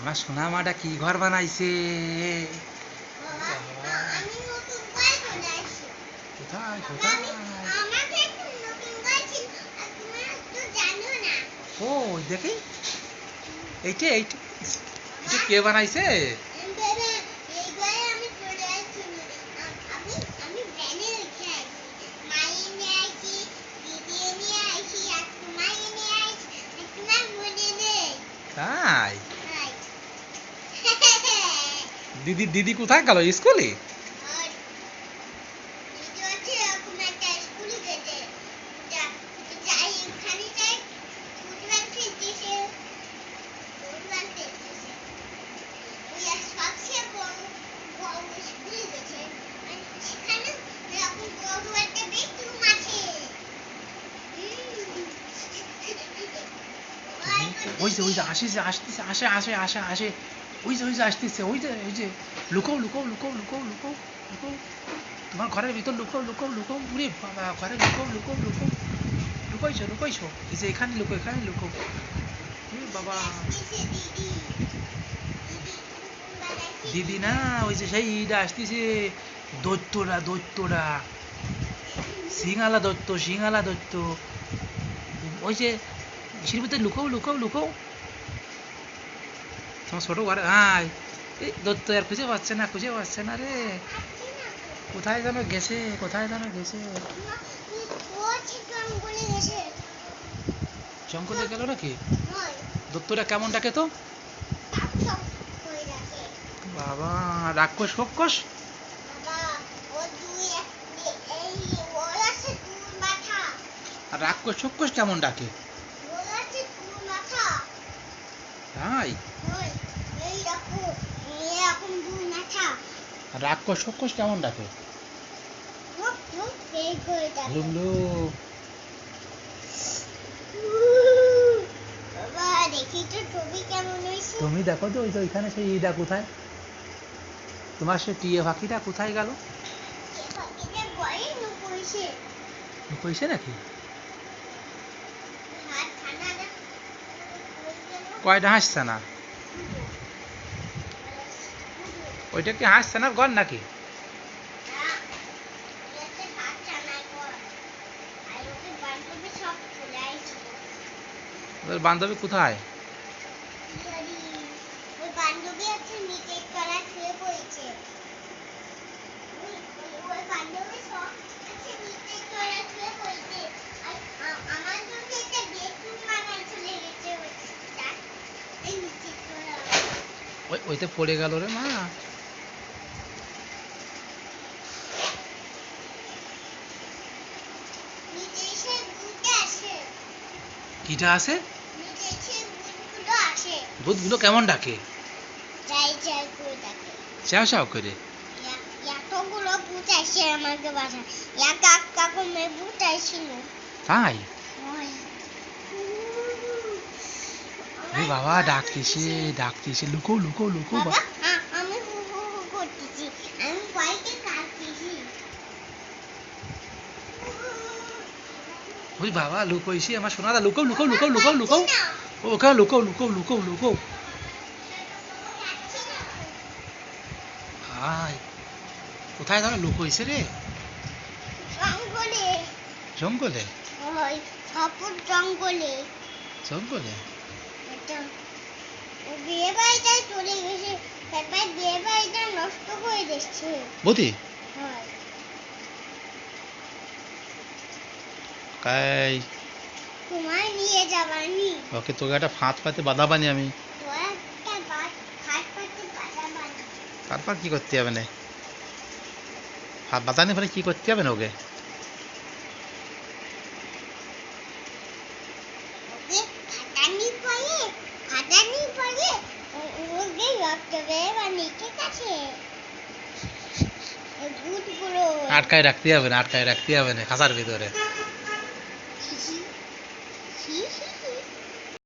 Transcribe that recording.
আমার সোনা মাটা কি ঘর বানাইছে? কোথায় কোথায়? ও দেখি, এইটা এইটা এটা কে বানাইছে? তাই? দিদি দিদি কোথায় গেল? স্কুলে? ওই যে ওই যে আসিছে, আসতেছে, আসে আসে আসে আসে, ওই যে আসতেছে, ওই যে লুকাও লুকাও লুকাও লুকাও লুকাও লুকাও, তোমার ঘরের ভিতর লুকাও লুকাও লুকাও। উরে বাবা, ঘরে লুকাও লুকাও লুকাও, লুকাইছো লুকাইছো, এই যে এখানে লুকাও, এখানে লুকাও। উরে বাবা, দিদি না, ওই যে সেইটা আসতেছে, দৈত্যরা দৈত্যরা, সিংহালা দৈত্য, সিংহালা দৈত্য। ওই যে ইসের ভিতরে লুকাও লুকাও লুকাও, তোমার ছোট ঘরে। হাই, এই দত্ত আর খুঁজে পাচ্ছে না, খুঁজে পাচ্ছে না রে, কোথায় যেন গেছে, কোথায় যেন গেছে, জঙ্গলে গেল নাকি? দত্তটা কেমন ডাকে তো? বাবা, রাক্ষস ফক্ষস? আর রাক্ষস ফক্ষস কেমন ডাকে? তাই? আর রাক্ষস ফক্ষস কেমন ডাকে? লুমলু। তুমি দেখো তো, ওই যে ওইখানে সেই ইটা কোথায়, তোমার সে টিয়ে পাখিটা কোথায় গেল? লুকোইছে নাকি? কয়টা হাসছে না? ওইটা কি হাসছে না ঘর নাকি? ওদের বান্ধবী কোথায়? ওইতে পড়ে গেল রে মা। কিটা আছে? ভূতগুলো কেমন ডাকে? চ্যাও চ্যাও করে। তাই? বাবা, ডাকতেছে ডাকতেছে, লুকো লুকো লুকো। ওই বাবা, লুকোইছি আমার সোনাদা, লুকো লুকো লুকো লুকো লুকো, ওখানে লুকো লুকো লুকো লুকো। হাই, কোথায় ধরো লুকোইছে রে? জঙ্গলে? জঙ্গলে জঙ্গলে বিয়ে বাড়িটাই চলে গেছে, বিয়ে বাড়িটা নষ্ট করে দিচ্ছে বৌদি। কাই তোমায় নিয়ে যাবানি, ওকে তোকে একটা ফাঁদ পাতে বাধা বানি আমি। তারপর কি করতে হবে না? ফাঁদ বাঁধানি ফলে কি করতে হবে না ওকে? আটকায় রাখতে হবে না, আটকায় রাখতে হবে না খাঁচার ভিতরে।